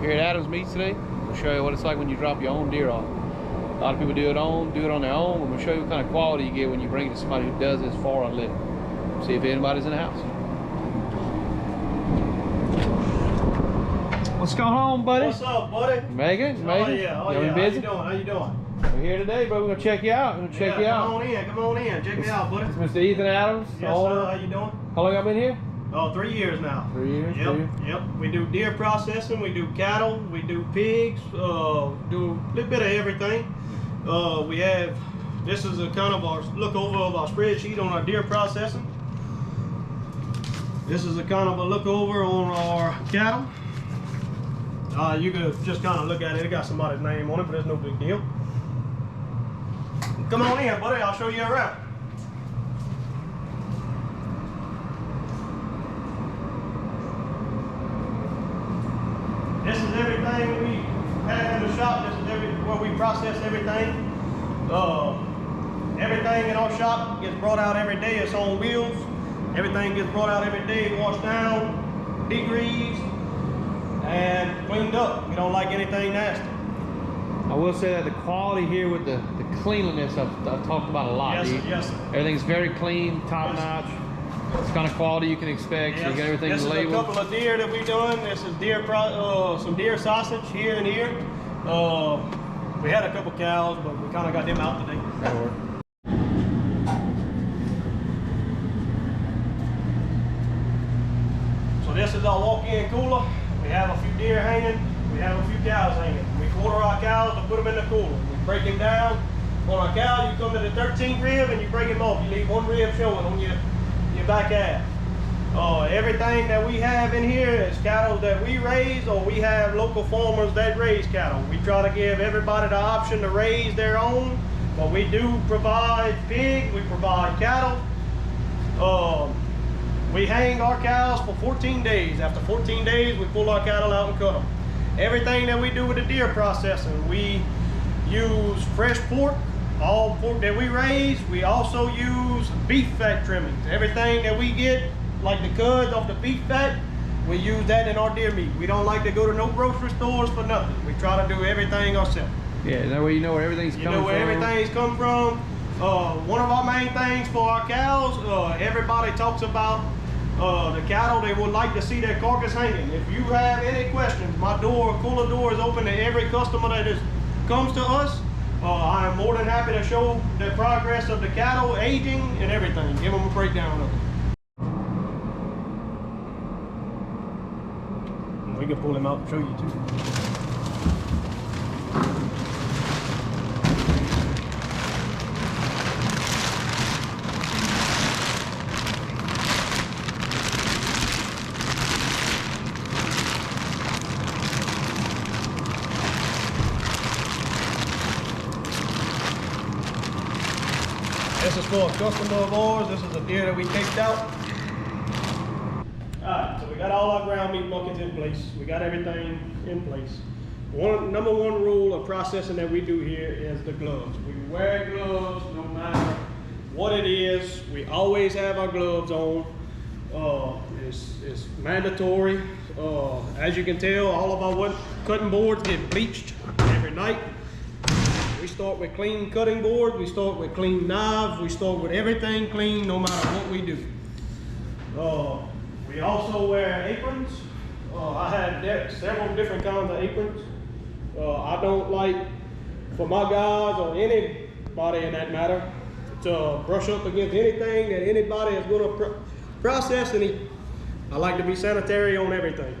Here at Adams Meats today, we'll show you what it's like when you drop your own deer off. A lot of people do it on their own. We're gonna show you what kind of quality you get when you bring it to somebody who does this for a living. See if anybody's in the house. What's going on, buddy? What's up, buddy? Making it? Oh yeah, oh yeah. Busy? How you doing? We're here today, bro. We're gonna check you out. Come on in. Check me out, buddy. It's Mr. Ethan Adams. Yes, sir. How you doing? How long y'all been here? Oh, 3 years now. 3 years. Yep. We do deer processing. We do cattle. We do pigs. Do a little bit of everything. We have. This is a kind of our look over of our spreadsheet on our deer processing. This is a kind of a look over on our cattle. You could just kind of look at it. It got somebody's name on it, but it's no big deal. Come on in, buddy. I'll show you around. This is everything we have in the shop. This is where we process everything. Everything in our shop gets brought out every day. It's on wheels. Everything gets brought out every day, washed down, degreased, and cleaned up. We don't like anything nasty. I will say that the quality here with the cleanliness I've talked about a lot. Yes, sir. Yes, sir. Everything's very clean, top notch. It's kind of quality you can expect. So you got everything labeled. This is a couple of deer that we've done. This is some deer sausage here and here. We had a couple cows, but we kind of got them out today. So this is our walk-in cooler. We have a few deer hanging. We have a few cows hanging. We quarter our cows and put them in the cooler. We break them down. On our cow, you come to the 13th rib and you break them off. You leave one rib showing on your back half. Everything that we have in here is cattle that we raise, or we have local farmers that raise cattle. We try to give everybody the option to raise their own, but we do provide pig, we provide cattle. We hang our cows for 14 days. After 14 days, we pull our cattle out and cut them. Everything that we do with the deer processing, we use fresh pork, all pork that we raise. We also use beef fat trimmings. Everything that we get, like the cuds off the beef fat, we use that in our deer meat. We don't like to go to no grocery stores for nothing. We try to do everything ourselves. Yeah, that way you know where everything's coming from. You know where everything's come from. One of our main things for our cows, everybody talks about the cattle. They would like to see their carcass hanging. If you have any questions, my cooler door is open to every customer that comes to us. I am more than happy to show the progress of the cattle, aging, and everything. Give them a breakdown of it. We can pull him out and show you too. This is for a customer of ours. This is a deer that we taped out. Alright, so we got all our ground meat buckets in place. We got everything in place. Number one rule of processing that we do here is the gloves. We wear gloves no matter what it is. We always have our gloves on. It's mandatory. As you can tell, all of our cutting boards get bleached every night. We start with clean cutting boards. We start with clean knives. We start with everything clean no matter what we do. We also wear aprons. I have several different kinds of aprons. I don't like, for my guys or anybody in that matter, to brush up against anything that anybody is going to process and eat. I like to be sanitary on everything.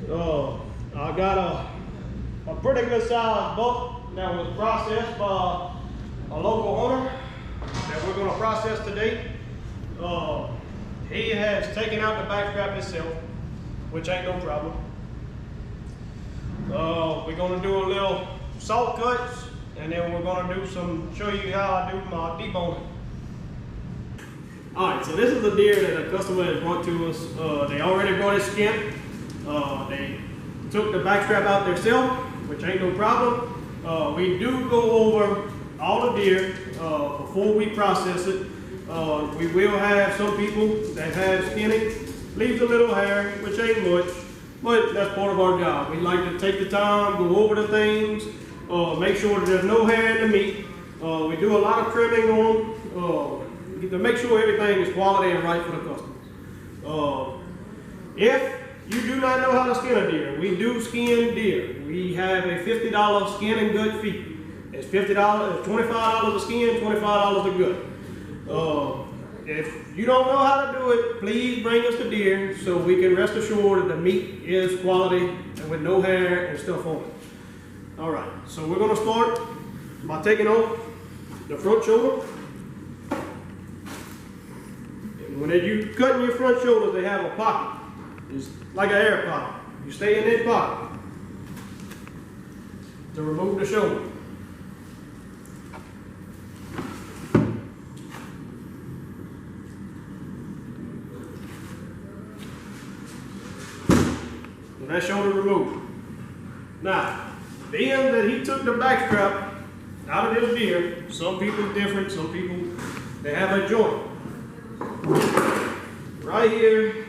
I got a pretty good sized buck that was processed by a local hunter that we're going to process today. He has taken out the backstrap himself, which ain't no problem. We're going to do a little salt cuts, and then we're going to show you how I do my deboning. All right, so this is a deer that a customer has brought to us. They already brought his skin. They took the backstrap out themselves, which ain't no problem. We do go over all the deer before we process it. We will have some people that have skinning, leaves a little hair, which ain't much. but that's part of our job. We like to take the time, go over the things, make sure that there's no hair in the meat. We do a lot of trimming on them to make sure everything is quality and right for the customers. If you do not know how to skin a deer, we do skin deer. We have a $50 skin and gut fee. It's $50, $25 a skin, $25 a gut. If you don't know how to do it, please bring us the deer so we can rest assured that the meat is quality and with no hair and stuff on it. All right, so we're gonna start by taking off the front shoulder. And when you're cutting your front shoulders, they have a pocket. It's like an air pocket. You stay in that pocket to remove the shoulder. That shoulder removed. Now, being that he took the back strap out of this deer, some people different, some people, they have a joint. Right here,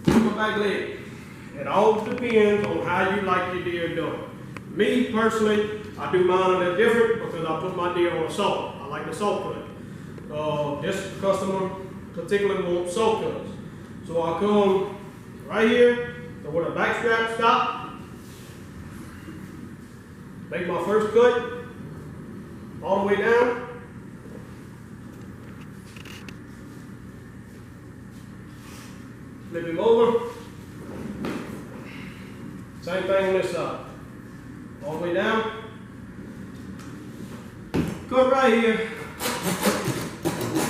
my back leg. It all depends on how you like your deer done. Me, personally, I do mine a little different because I put my deer on a saw. I like the saw cut. This customer particularly wants saw cuts. So I come right here, so where the back strap stop, make my first cut, all the way down. Flip him over. Same thing on this side. All the way down. Cut right here.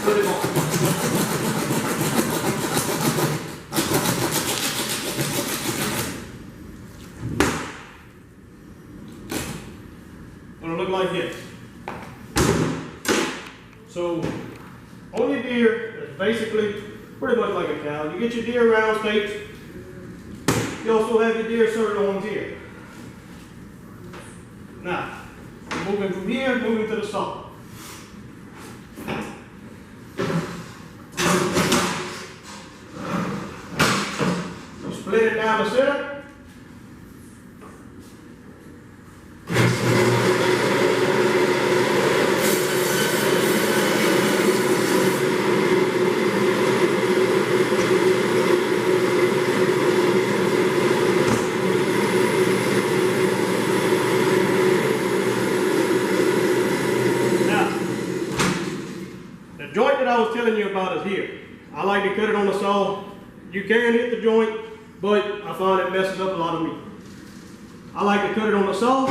Put him on. Like this. So on your deer, it's basically pretty much like a cow. You get your deer round steaks. You also have your deer sirloins here. Now, moving from here, moving to the saw. You split it down the center. I was telling you about is here. I like to cut it on the saw. You can hit the joint, but I find it messes up a lot of meat. I like to cut it on the saw.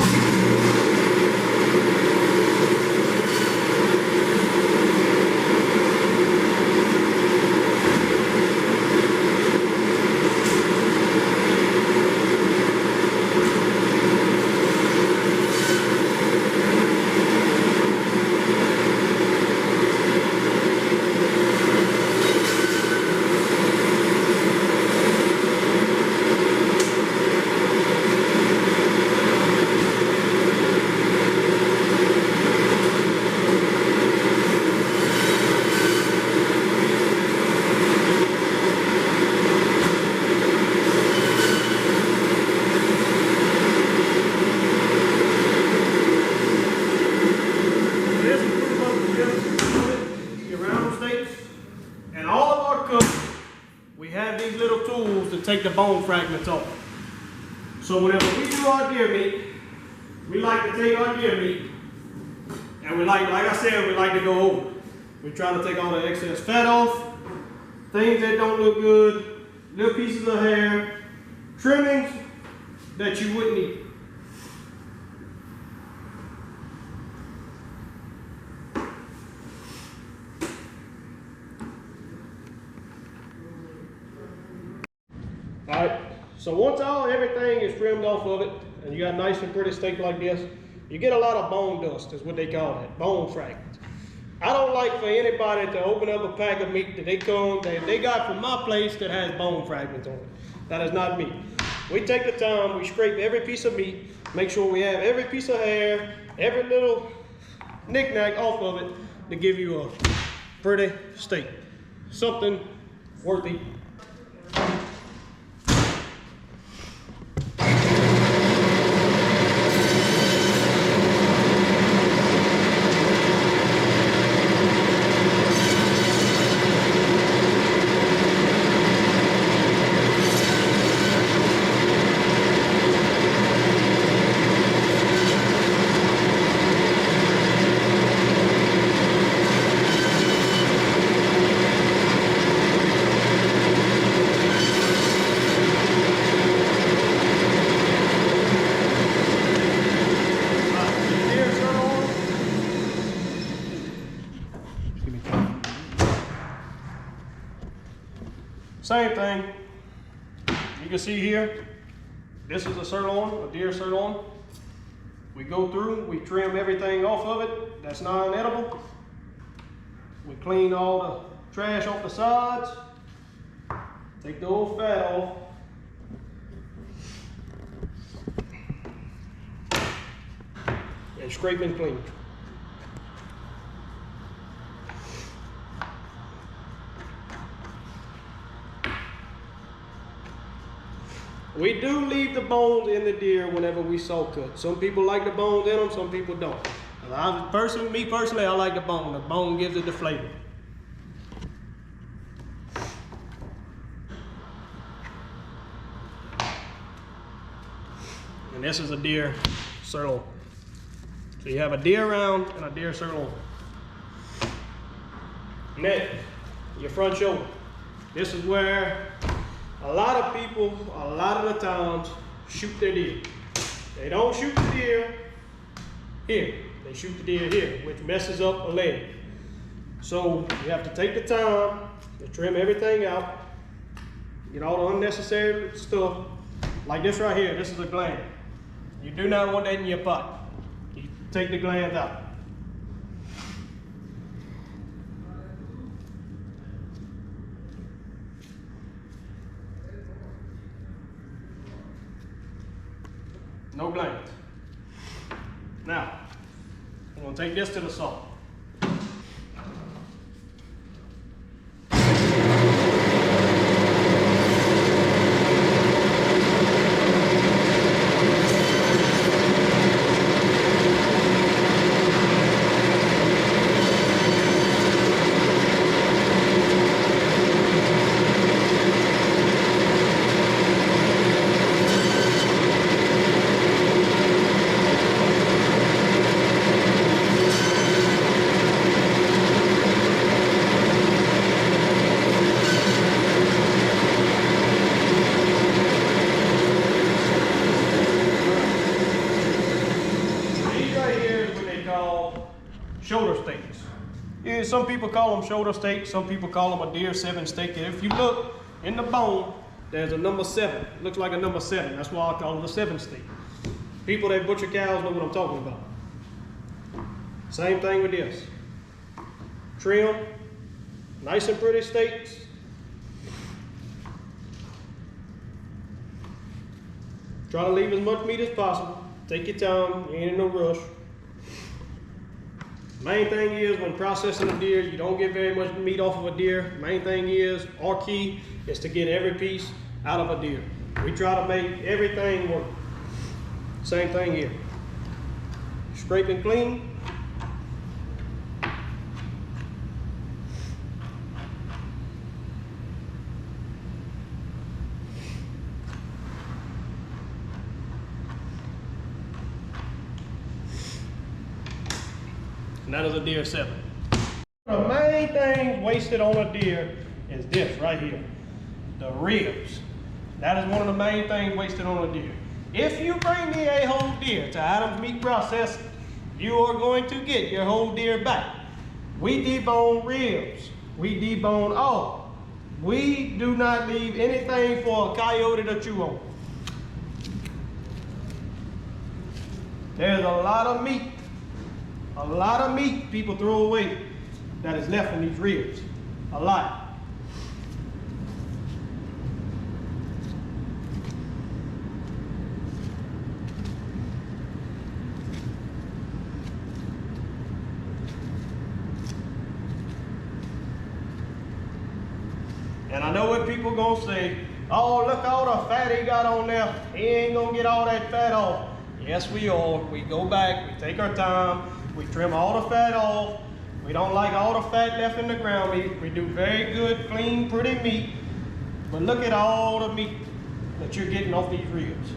Take the bone fragments off. So whenever we do our deer meat, we like to take our deer meat and we like I said, we like to go over. We try to take all the excess fat off, things that don't look good, little pieces of hair, trimmings that you wouldn't eat. Alright, so once everything is trimmed off of it, and you got a nice and pretty steak like this, you get a lot of bone dust, is what they call it, bone fragments. I don't like for anybody to open up a pack of meat that they got from my place that has bone fragments on it. That is not me. We take the time, we scrape every piece of meat, make sure we have every piece of hair, every little knick-knack off of it to give you a pretty steak. Something worth eating. Same thing. You can see here, this is a sirloin, a deer sirloin. We go through, we trim everything off of it that's non-edible. We clean all the trash off the sides. Take the old fat off. And scrape and clean. We do leave the bones in the deer whenever we saw cut. Some people like the bones in them, some people don't. Me personally, I like the bone. The bone gives it the flavor. And this is a deer sirloin. So you have a deer round and a deer sirloin. Next, your front shoulder. This is where a lot of people, a lot of the times, shoot their deer. They don't shoot the deer here. They shoot the deer here, which messes up a leg. So you have to take the time to trim everything out, get all the unnecessary stuff. Like this right here, this is a gland. You do not want that in your pot. You take the glands out. No glands. Now, I'm gonna take this to the saw. Shoulder steaks. Yeah, some people call them shoulder steaks, some people call them a deer 7 steak. And if you look in the bone, there's a number 7. It looks like a number 7. That's why I call it a 7 steak. People that butcher cows know what I'm talking about. Same thing with this. Trim, nice and pretty steaks. Try to leave as much meat as possible. Take your time, you ain't in no rush. Main thing is when processing a deer, you don't get very much meat off of a deer. Main thing is, our key is to get every piece out of a deer. We try to make everything work. Same thing here. Scrape and clean. And that is a deer 7. The main thing wasted on a deer is this right here, the ribs. That is one of the main things wasted on a deer. If you bring me a whole deer to Adams Meat Processing, you are going to get your whole deer back. We debone ribs. We debone all. We do not leave anything for a coyote to chew on. There's a lot of meat people throw away that is left in these ribs. A lot. And I know what people gonna say, oh, look all the fat he got on there. He ain't gonna get all that fat off. Yes, we are. We go back, we take our time, we trim all the fat off. We don't like all the fat left in the ground meat. We do very good, clean, pretty meat. But look at all the meat that you're getting off these ribs.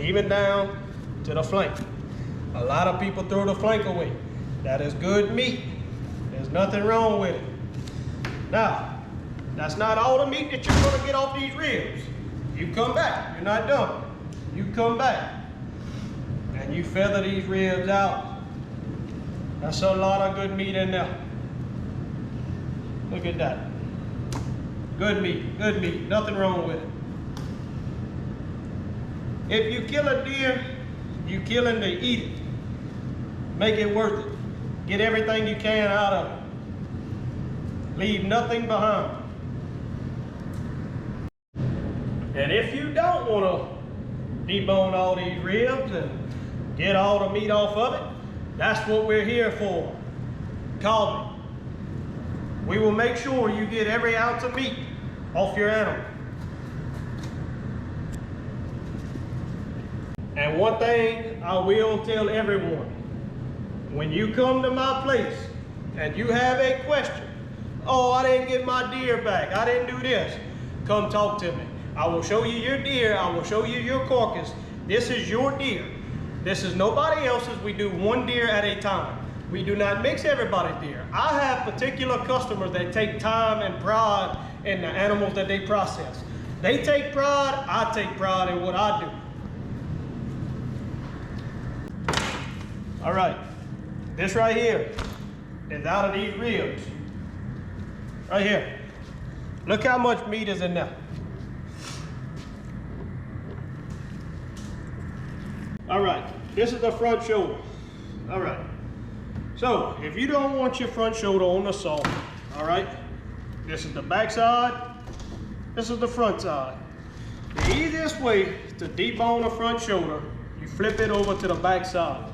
Even down to the flank. A lot of people throw the flank away. That is good meat. There's nothing wrong with it. Now, that's not all the meat that you're gonna get off these ribs. You come back, you're not done. You come back and you feather these ribs out. That's a lot of good meat in there. Look at that. Good meat, nothing wrong with it. If you kill a deer, you kill him to eat it. Make it worth it. Get everything you can out of it. Leave nothing behind. And if you don't want to debone all these ribs and get all the meat off of it, that's what we're here for. Call me. We will make sure you get every ounce of meat off your animal. And one thing I will tell everyone, when you come to my place and you have a question, oh, I didn't get my deer back, I didn't do this, come talk to me. I will show you your deer, I will show you your carcass. This is your deer. This is nobody else's. We do one deer at a time. We do not mix everybody's deer. I have particular customers that take time and pride in the animals that they process. They take pride, I take pride in what I do. All right, this right here is out of these ribs. Right here. Look how much meat is in there. All right, this is the front shoulder. All right, so if you don't want your front shoulder on the saw, all right, this is the back side, this is the front side. The easiest way to debone a front shoulder, you flip it over to the back side.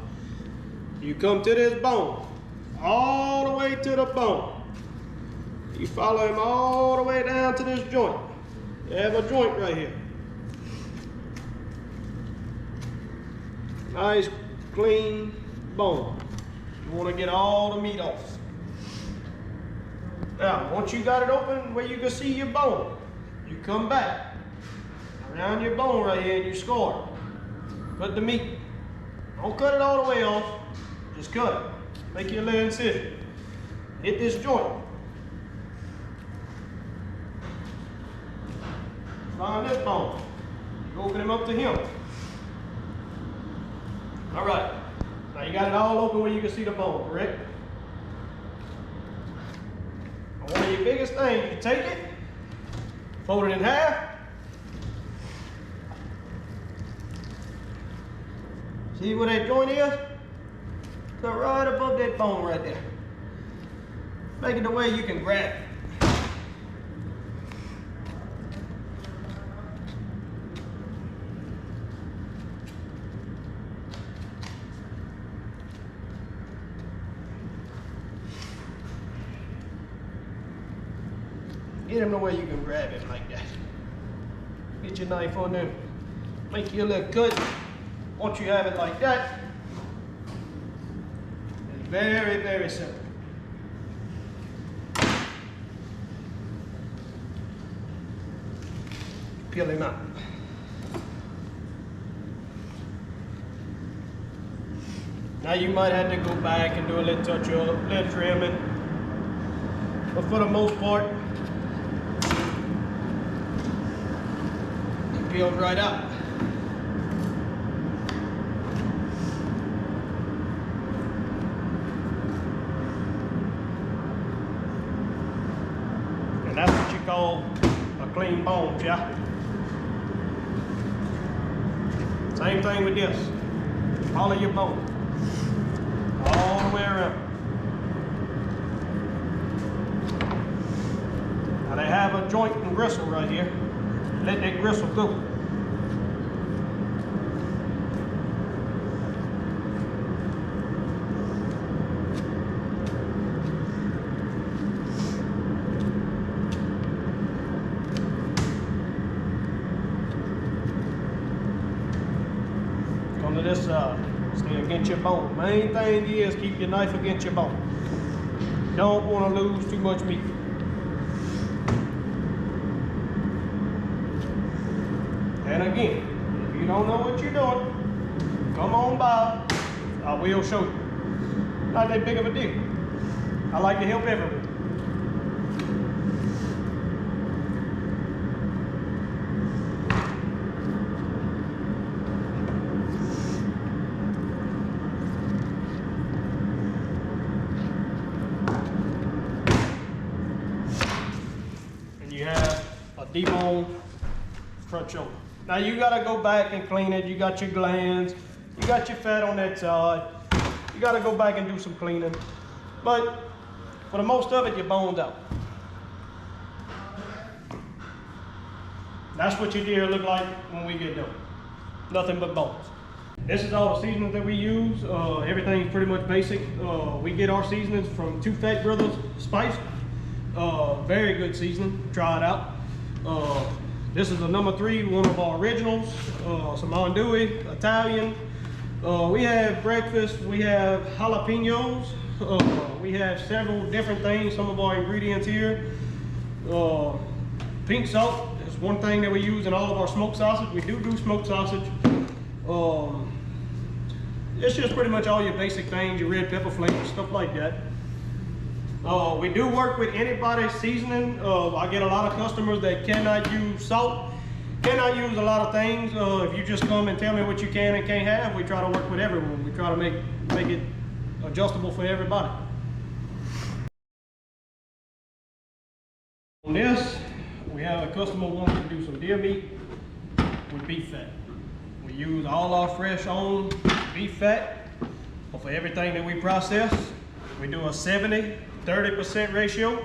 You come to this bone, all the way to the bone. You follow him all the way down to this joint. You have a joint right here. Nice, clean bone. You want to get all the meat off. Now, once you got it open where you can see your bone, you come back around your bone right here and you score it. Cut the meat. Don't cut it all the way off. Just cut it. Make your little incision. Hit this joint. Find this bone. You open him up to him. All right. Now you got it all open where you can see the bone, correct? And one of your biggest things, you take it, fold it in half. See where that joint is? So right above that bone right there. Make it the way you can grab it. Get him the way you can grab it like that. Get your knife on there. Make your little cut. Once you have it like that, it's very, very simple. Peel him out. Now you might have to go back and do a little touch up, a little trimming. But for the most part, it peels right out. And that's what you call a clean bone, yeah? Same thing with this. Follow your bone. All the way around. Now they have a joint and gristle right here. Let that gristle go. Come to this side. Stay against your bone. Main thing is keep your knife against your bone. Don't want to lose too much meat. And again, if you don't know what you're doing, come on by. I will show you. not that big of a deal. I like to help everyone. And you have a debone front shoulder. Now you gotta go back and clean it. You got your glands, you got your fat on that side. You gotta go back and do some cleaning. But for the most of it, your bones out. That's what your deer look like when we get done. Nothing but bones. This is all the seasonings that we use. Everything's pretty much basic. We get our seasonings from Two Fat Brothers Spice. Very good seasoning, try it out. This is the number 3, one of our originals. Some andouille, Italian. We have breakfast, we have jalapenos. We have several different things, some of our ingredients here. Pink salt is one thing that we use in all of our smoked sausage. We do smoked sausage. It's just pretty much all your basic things, your red pepper flakes, stuff like that. We do work with anybody's seasoning. I get a lot of customers that cannot use salt, cannot use a lot of things. If you just come and tell me what you can and can't have, we try to work with everyone. We try to make it adjustable for everybody. On this, we have a customer wanting to do some deer meat with beef fat. We use all our fresh owned beef fat for everything that we process. We do a 70-30% ratio.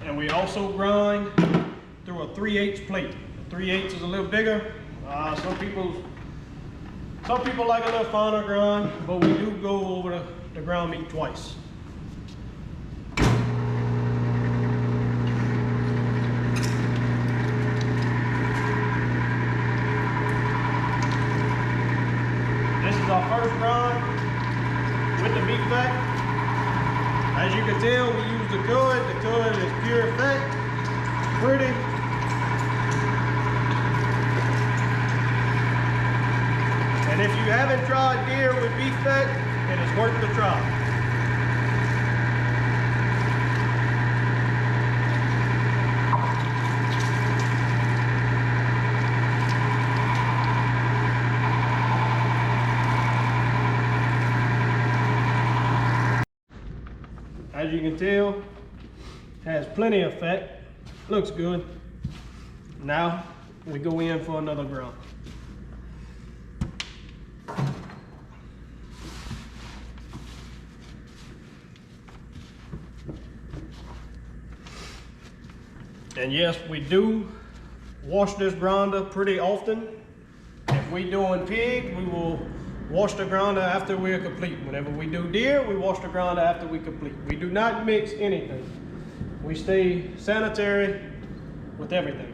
And we also grind through a 3/8 plate. 3/8 is a little bigger. Some people like a little finer grind, but we do go over the ground meat twice. This is our first grind with the beef fat. As you can tell, we use the cud. The cud is pure fat, pretty. And if you haven't tried deer with beef fat, it is worth the try. As you can tell, it has plenty of fat, looks good. Now we go in for another grind. And yes, we do wash this grinder pretty often. If we doing pig, we will wash the grinder after we're complete. Whenever we do deer, we wash the grinder after we complete. We do not mix anything. We stay sanitary with everything.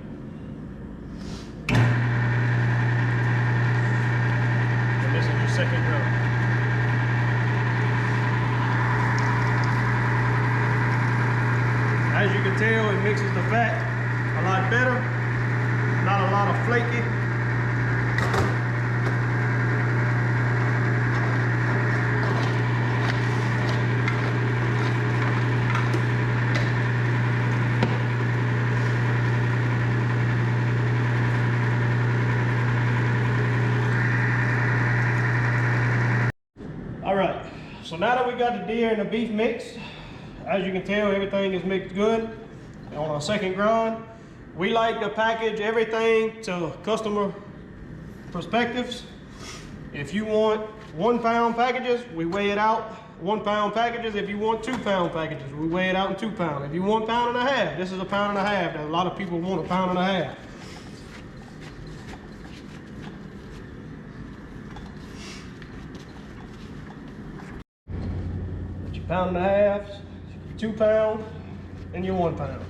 And this is your second grind. As you can tell, it mixes the fat a lot better, not a lot of flaky. All right, so now that we got the deer and the beef mixed, as you can tell, everything is mixed good. And on our second grind, we like to package everything to customer perspectives. If you want 1 pound packages, we weigh it out 1 pound packages. If you want 2 pound packages, we weigh it out in 2 pound. If you want 1.5 pounds, this is a 1.5 pounds. A lot of people want 1.5 pounds. Your 1.5 pounds, 2 pound, and your 1 pound.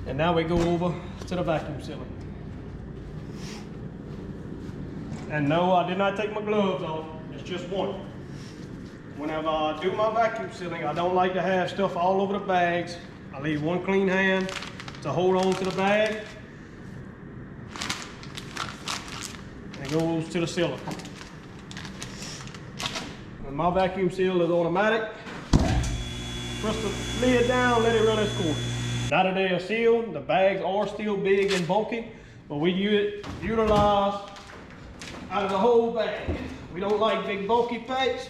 And now we go over to the vacuum sealing. And no, I did not take my gloves off, it's just one. Whenever I do my vacuum sealing, I don't like to have stuff all over the bags. I leave one clean hand to hold on to the bag. And it goes to the sealer. And my vacuum seal is automatic. Press the lid down, let it run its course. Now that they are sealed, the bags are still big and bulky, but we utilize out of the whole bag. We don't like big bulky packs.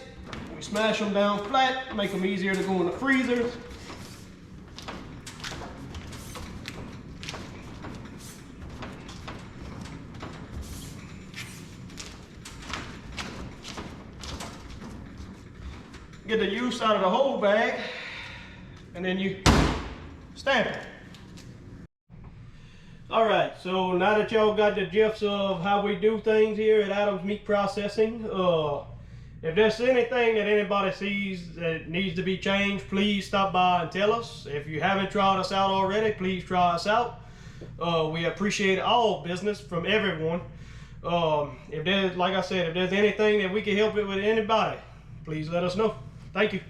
We smash them down flat, make them easier to go in the freezers. Get the use out of the whole bag, and then you stamp it. All right, so now that y'all got the gist of how we do things here at Adams Meat Processing, if there's anything that anybody sees that needs to be changed, please stop by and tell us. If you haven't tried us out already, please try us out. We appreciate all business from everyone. If there's, like I said, if there's anything that we can help it with anybody, please let us know. Thank you.